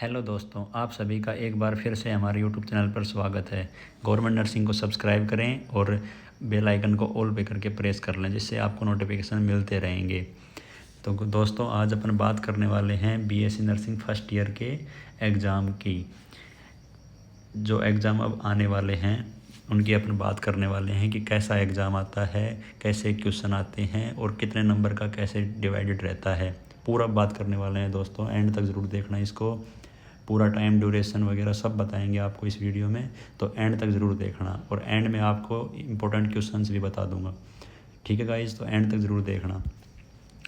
Hello दोस्तों, आप सभी का एक बार फिर से हमारे यूट्यूब चैनल पर स्वागत है। गवर्नमेंट नर्सिंग को सब्सक्राइब करें और बेल आइकन को ऑल पे करके प्रेस कर लें, जिससे आपको नोटिफिकेशन मिलते रहेंगे। तो दोस्तों, आज अपन बात करने वाले हैं बीएससी नर्सिंग फर्स्ट ईयर के एग्ज़ाम की। जो एग्ज़ाम अब आने वाले हैं उनकी अपन बात करने वाले हैं कि कैसा एग्ज़ाम आता है, कैसे क्वेश्चन आते हैं और कितने नंबर का कैसे डिवाइडेड रहता है। पूरा बात करने वाले हैं दोस्तों, एंड तक ज़रूर देखना इसको। पूरा टाइम ड्यूरेशन वगैरह सब बताएंगे आपको इस वीडियो में, तो एंड तक ज़रूर देखना। और एंड में आपको इम्पोर्टेंट क्वेश्चंस भी बता दूंगा, ठीक है गाइज? तो एंड तक ज़रूर देखना।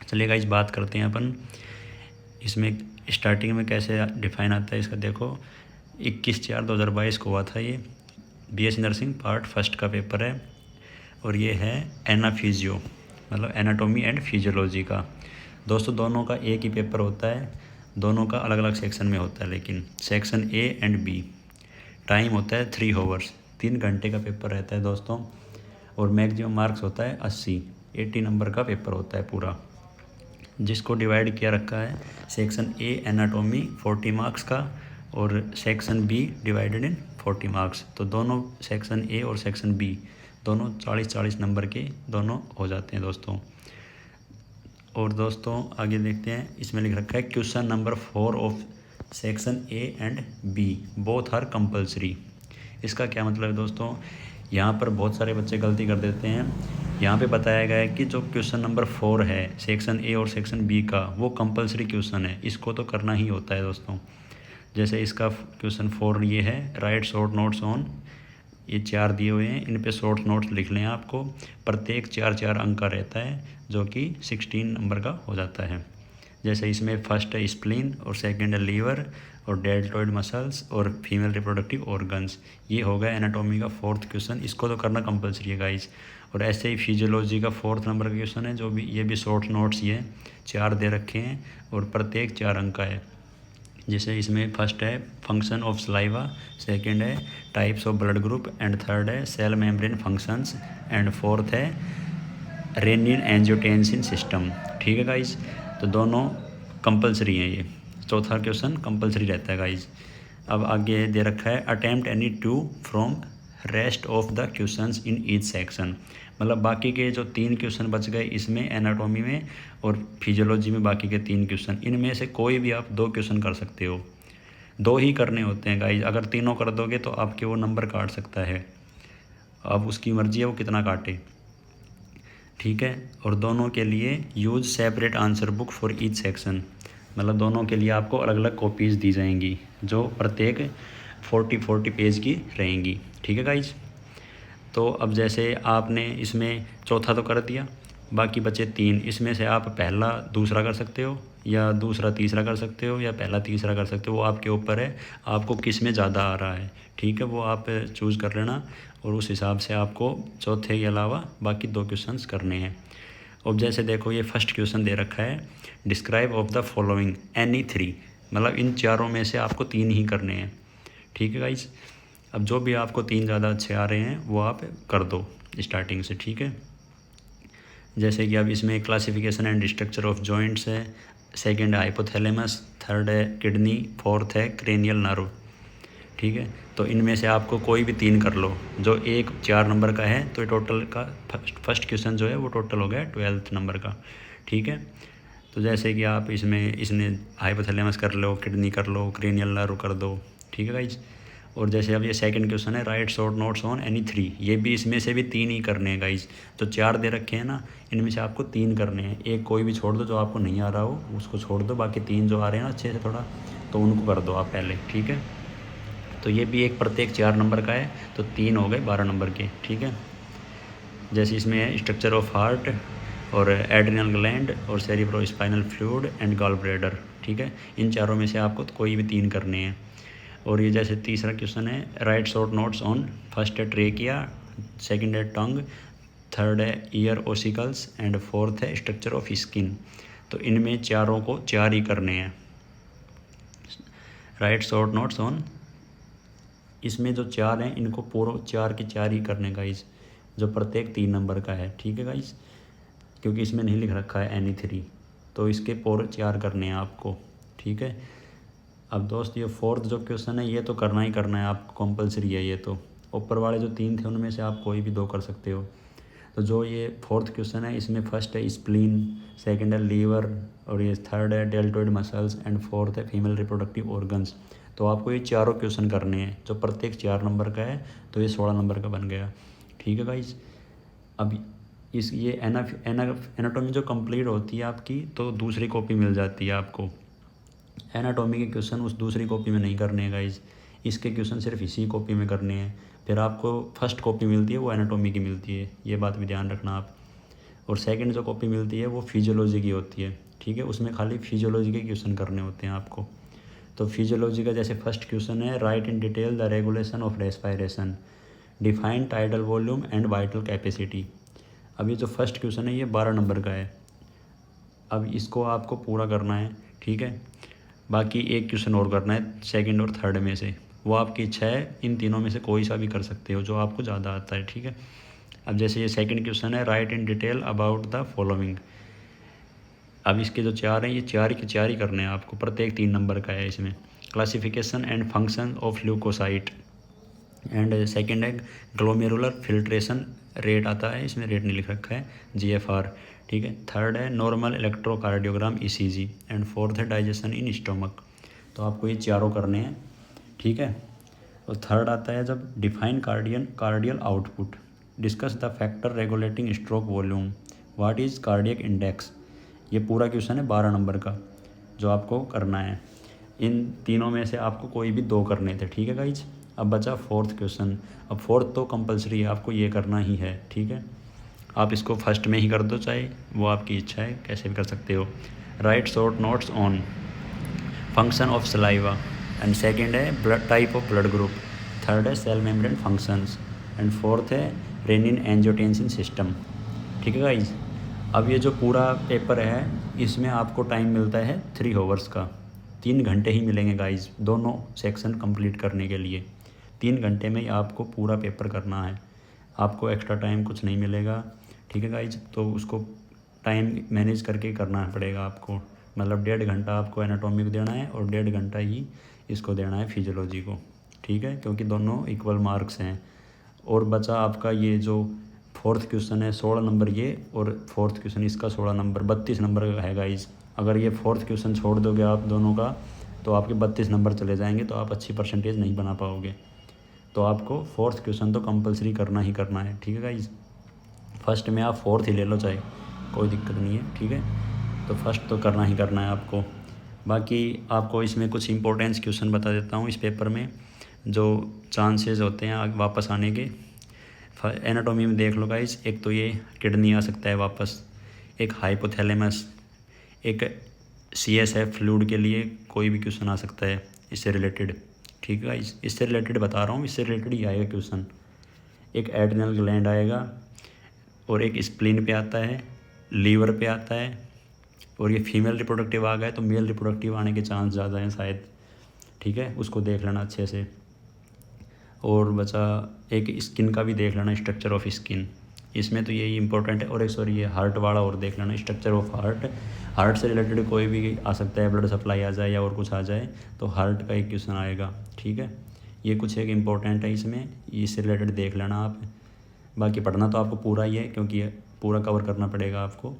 चलिए गाइज, बात करते हैं अपन इसमें। स्टार्टिंग में कैसे डिफाइन आता है इसका देखो। 21/4/2022 को हुआ था ये। बीएससी नर्सिंग पार्ट फर्स्ट का पेपर है और ये है एनाफिजियो, मतलब एनाटॉमी एंड फिजियोलॉजी का। दोस्तों, दोनों का एक ही पेपर होता है, दोनों का अलग अलग सेक्शन में होता है, लेकिन section A and B. Time होता है 3 आवर्स, 3 घंटे का पेपर रहता है दोस्तों। और मैक्सिमम मार्क्स होता है 80 नंबर का पेपर होता है पूरा, जिसको डिवाइड किया रखा है। सेक्शन ए एनाटॉमी 40 मार्क्स का और section B divided in 40 marks. तो दोनों सेक्शन ए और सेक्शन बी दोनों 40-40 नंबर के दोनों हो जाते हैं दोस्तों। और दोस्तों आगे देखते हैं, इसमें लिख रखा है question number 4 of section A and B both are compulsory. इसका क्या मतलब है दोस्तों? यहाँ पर बहुत सारे बच्चे गलती कर देते हैं। यहाँ पे बताया गया है कि जो क्वेश्चन नंबर 4 है सेक्शन ए और सेक्शन बी का, वो कंपलसरी क्वेश्चन है, इसको तो करना ही होता है दोस्तों। जैसे इसका क्वेश्चन 4 ये है, राइट शॉर्ट नोट्स ऑन। ये 4 दिए हुए हैं, इन पे शॉर्ट नोट्स लिख लें आपको। प्रत्येक 4-4 अंक का रहता है, जो कि 16 नंबर का हो जाता है। जैसे इसमें फर्स्ट है स्प्लीन और सेकंड है लीवर और डेल्टॉइड मसल्स और फीमेल रिप्रोडक्टिव ऑर्गन्स। ये हो गया एनाटॉमी का 4th क्वेश्चन, इसको तो करना कंपलसरी है गाइस। और ऐसे ही फिजियोलॉजी का 4th नंबर का क्वेश्चन है, जो भी ये भी शॉर्ट नोट्स ये 4 दे रखे हैं और प्रत्येक 4 अंक का है। जैसे इसमें फर्स्ट है फंक्शन ऑफ सलाइवा, सेकंड है types of blood group and third है cell membrane functions and fourth है रेनिन एंजियोटेंसिन सिस्टम। ठीक है गाइज? तो दोनों कंपलसरी हैं ये। चौथा क्वेश्चन कंपलसरी रहता है गाइज। अब आगे दे रखा है attempt any 2 from rest of the questions in each section. मतलब बाकी के जो 3 क्वेश्चन बच गए इसमें एनाटॉमी में और फिजियोलॉजी में, बाकी के 3 क्वेश्चन, इनमें से कोई भी आप 2 क्वेश्चन कर सकते हो। 2 ही करने होते हैं गाइज। अगर तीनों कर दोगे तो आपके वो नंबर काट सकता है। अब उसकी मर्जी है वो कितना काटे, ठीक है? और दोनों के लिए use separate answer book for each section. मतलब दोनों के लिए आपको अलग अलग कॉपीज़ दी जाएंगी, जो प्रत्येक 40-40 पेज की रहेंगी। ठीक है गाइज? तो अब जैसे आपने इसमें चौथा तो कर दिया, बाकी बचे 3। इसमें से आप पहला दूसरा कर सकते हो, या दूसरा तीसरा कर सकते हो, या पहला तीसरा कर सकते हो। वो आपके ऊपर है, आपको किस में ज़्यादा आ रहा है। ठीक है, वो आप चूज़ कर लेना और उस हिसाब से आपको चौथे के अलावा बाकी 2 क्वेश्चंस करने हैं। अब जैसे देखो, ये फर्स्ट क्वेश्चन दे रखा है, describe of the following any 3। मतलब इन चारों में से आपको 3 ही करने हैं। ठीक है गाइज? अब जो भी आपको 3 ज़्यादा अच्छे आ रहे हैं वो आप कर दो स्टार्टिंग से। ठीक है? जैसे कि अब इसमें classification and structure of joints है, सेकंड है हाइपोथैलेमस, थर्ड है किडनी, फोर्थ है क्रेनियल नर्व। ठीक है? तो इनमें से आपको कोई भी 3 कर लो। जो एक 4 नंबर का है, तो टोटल का फर्स्ट क्वेश्चन जो है वो टोटल हो गया 12th नंबर का। ठीक है? तो जैसे कि आप इसने हाइपोथैलेमस कर लो, किडनी कर लो, क्रेनियल नर्व कर दो। ठीक है गाइज? और जैसे अब ये सेकंड क्वेश्चन है, right short notes on any 3। ये भी इसमें से भी 3 ही करने हैं गाइज। तो 4 दे रखे हैं ना, इनमें से आपको 3 करने हैं। एक कोई भी छोड़ दो, जो आपको नहीं आ रहा हो उसको छोड़ दो। बाकी 3 जो आ रहे हैं ना अच्छे से थोड़ा, तो उनको कर दो आप पहले। ठीक है? तो ये भी एक प्रत्येक 4 नंबर का है, तो 3 हो गए 12 नंबर के। ठीक है? जैसे इसमें है स्ट्रक्चर ऑफ हार्ट और एड्रिनल ग्लैंड और cerebrospinal fluid and gall bladder. ठीक है? इन चारों में से आपको कोई भी 3 करने हैं। और ये जैसे तीसरा क्वेश्चन है, right short notes on, first है ट्रेकिया, सेकंड है टंग, थर्ड है ईयर ओसिकल्स एंड फोर्थ है स्ट्रक्चर ऑफ स्किन। तो इनमें चारों को 4 ही करने हैं। राइट शॉर्ट नोट्स ऑन, इसमें जो 4 हैं इनको पूरा 4 के 4 ही करने गाइज, जो प्रत्येक 3 नंबर का है। ठीक है गाइज? क्योंकि इसमें नहीं लिख रखा है एनी 3, तो इसके पूरे 4 करने हैं आपको। ठीक है? अब दोस्त ये फोर्थ जो क्वेश्चन है ये तो करना ही करना है आपको, कंपलसरी है ये तो। ऊपर वाले जो 3 थे उनमें से आप कोई भी 2 कर सकते हो। तो जो ये फोर्थ क्वेश्चन है इसमें फर्स्ट है स्प्लीन, सेकंड है लीवर, और ये थर्ड है डेल्टोइड मसल्स, एंड फोर्थ है फीमेल रिप्रोडक्टिव ऑर्गन्स। तो आपको ये चारों क्वेश्चन करने हैं, जो प्रत्येक 4 नंबर का है, तो ये 16 नंबर का बन गया। ठीक है गाइज। अब इस ये एनाटॉमी जो कंप्लीट होती है आपकी, तो दूसरी कॉपी मिल जाती है आपको। एनाटॉमी के क्वेश्चन उस दूसरी कॉपी में नहीं करने हैं गाइज, इसके क्वेश्चन सिर्फ इसी कॉपी में करने हैं। फिर आपको फर्स्ट कॉपी मिलती है वो एनाटॉमी की मिलती है, ये बात भी ध्यान रखना आप। और सेकंड जो कॉपी मिलती है वो फिजियोलॉजी की होती है। ठीक है, उसमें खाली फिजियोलॉजी के क्वेश्चन करने होते हैं आपको। तो फिजियोलॉजी का जैसे फर्स्ट क्वेश्चन है, right in detail the regulation of respiration, define tidal volume and vital capacity. अब ये जो फर्स्ट क्वेश्चन है ये 12 नंबर का है। अब इसको आपको पूरा करना है। ठीक है, बाकी एक क्वेश्चन और करना है सेकंड और थर्ड में से, वो आपकी इच्छा है, इन तीनों में से कोई सा भी कर सकते हो जो आपको ज़्यादा आता है। ठीक है, अब जैसे ये सेकंड क्वेश्चन है, right in detail about the following. अब इसके जो 4 हैं ये 4 के 4 ही करने हैं आपको, प्रत्येक 3 नंबर का है इसमें। Classification and function of leucocyte, and second है ग्लोमेरुलर फिल्ट्रेशन रेट आता है, इसमें रेट नहीं लिख रखा है, GFR। ठीक है, थर्ड है normal electrocardiogram ECG, and fourth है डाइजेशन इन स्टोमक। तो आपको ये चारों करने हैं। ठीक है, और थर्ड आता है जब define cardiac output, discuss the factor regulating stroke volume, what is cardiac index. ये पूरा क्वेश्चन है 12 नंबर का जो आपको करना है। इन तीनों में से आपको कोई भी 2 करने थे। ठीक है गाइज, अब बचा फोर्थ क्वेश्चन। अब फोर्थ तो कंपलसरी है, आपको ये करना ही है। ठीक है, आप इसको फर्स्ट में ही कर दो, चाहे वो आपकी इच्छा है, कैसे भी कर सकते हो। Write short notes on function of saliva, and second है blood type of blood group, third है cell membrane functions, and fourth है रेनिन एंजियोटेंसिन सिस्टम। ठीक है गाइज, अब ये जो पूरा पेपर है इसमें आपको टाइम मिलता है 3 आवर्स का, 3 घंटे ही मिलेंगे गाइज दोनों सेक्शन कंप्लीट करने के लिए। 3 घंटे में ही आपको पूरा पेपर करना है, आपको एक्स्ट्रा टाइम कुछ नहीं मिलेगा। ठीक है गाइज, तो उसको टाइम मैनेज करके करना पड़ेगा आपको, मतलब 1.5 घंटा आपको एनाटॉमी को देना है और 1.5 घंटा ही इसको देना है फिजियोलॉजी को। ठीक है, क्योंकि दोनों इक्वल मार्क्स हैं। और बचा आपका ये जो फोर्थ क्वेश्चन है 16 नंबर ये, और फोर्थ क्वेश्चन इसका 16 नंबर 32 नंबर का है गाइज। अगर ये फोर्थ क्वेश्चन छोड़ दोगे आप दोनों का तो आपके 32 नंबर चले जाएंगे, तो आप अच्छी परसेंटेज नहीं बना पाओगे। तो आपको फोर्थ क्वेश्चन तो कंपलसरी करना ही करना है। ठीक है गाइज, फर्स्ट में आप फोर्थ ही ले लो चाहे, कोई दिक्कत नहीं है। ठीक है, तो फर्स्ट तो करना ही करना है आपको। बाकी आपको इसमें कुछ इंपॉर्टेंस क्वेश्चन बता देता हूँ इस पेपर में, जो चांसेस होते हैं वापस आने के। एनाटॉमी में देख लो गाइज, एक तो ये किडनी आ सकता है वापस, एक हाइपोथैलेमस, एक CSF फ्लूइड के लिए कोई भी क्वेश्चन आ सकता है इससे रिलेटेड। ठीक है गाइज, इससे रिलेटेड बता रहा हूँ, इससे रिलेटेड ही आएगा क्वेश्चन। एक एड्रिनल ग्लैंड आएगा, और एक स्प्लीन पे आता है, लीवर पे आता है, और ये फीमेल रिप्रोडक्टिव आ गया तो मेल रिप्रोडक्टिव आने के चांस ज़्यादा हैं शायद। ठीक है, उसको देख लेना अच्छे से। और बचा एक स्किन का भी देख लेना, स्ट्रक्चर ऑफ स्किन, इसमें तो यही इंपॉर्टेंट है। और एक सॉरी ये हार्ट वाला और देख लेना, स्ट्रक्चर ऑफ हार्ट, हार्ट से रिलेटेड कोई भी आ सकता है, ब्लड सप्लाई आ जाए या और कुछ आ जाए तो हार्ट का एक क्वेश्चन आएगा। ठीक है, ये कुछ एक इम्पोर्टेंट है इसमें, इससे रिलेटेड देख लेना आप। बाकी पढ़ना तो आपको पूरा ही है, क्योंकि ये पूरा कवर करना पड़ेगा आपको।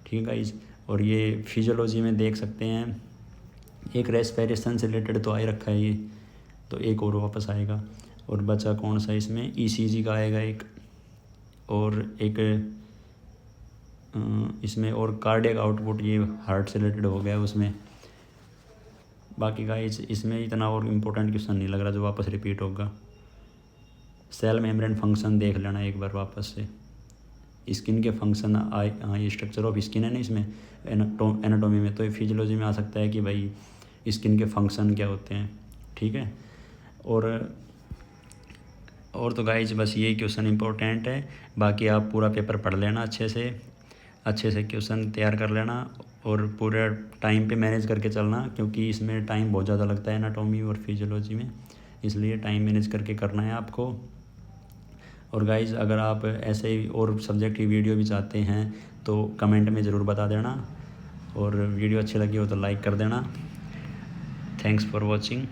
ठीक है गाइस, और ये फिजियोलॉजी में देख सकते हैं, एक रेस्पिरेशन से रिलेटेड तो आ ही रखा है ये, तो एक और वापस आएगा। और बचा कौन सा इसमें, ECG का आएगा एक, और एक इसमें और कार्डियक आउटपुट, ये हार्ट से रिलेटेड हो गया उसमें। बाकी गाइस इसमें इतना और इम्पोर्टेंट क्वेश्चन नहीं लग रहा जो वापस रिपीट होगा। सेल मेम्ब्रेन फंक्शन देख लेना एक बार वापस से, स्किन के फंक्शन आए, हाँ ये स्ट्रक्चर ऑफ स्किन है ना इसमें एनाटॉमी में, तो ये फिजियोलॉजी में आ सकता है कि भाई स्किन के फंक्शन क्या होते हैं। ठीक है, और तो गाइज बस यही क्वेश्चन इंपॉर्टेंट है। बाकी आप पूरा पेपर पढ़ लेना अच्छे से क्वेश्चन तैयार कर लेना, और पूरे टाइम पे मैनेज करके चलना, क्योंकि इसमें टाइम बहुत ज़्यादा लगता है एनाटॉमी और फिजियोलॉजी में, इसलिए टाइम मैनेज करके करना है आपको। और गाइज अगर आप ऐसे ही और सब्जेक्ट की वीडियो भी चाहते हैं तो कमेंट में ज़रूर बता देना, और वीडियो अच्छी लगी हो तो लाइक कर देना। Thanks for watching.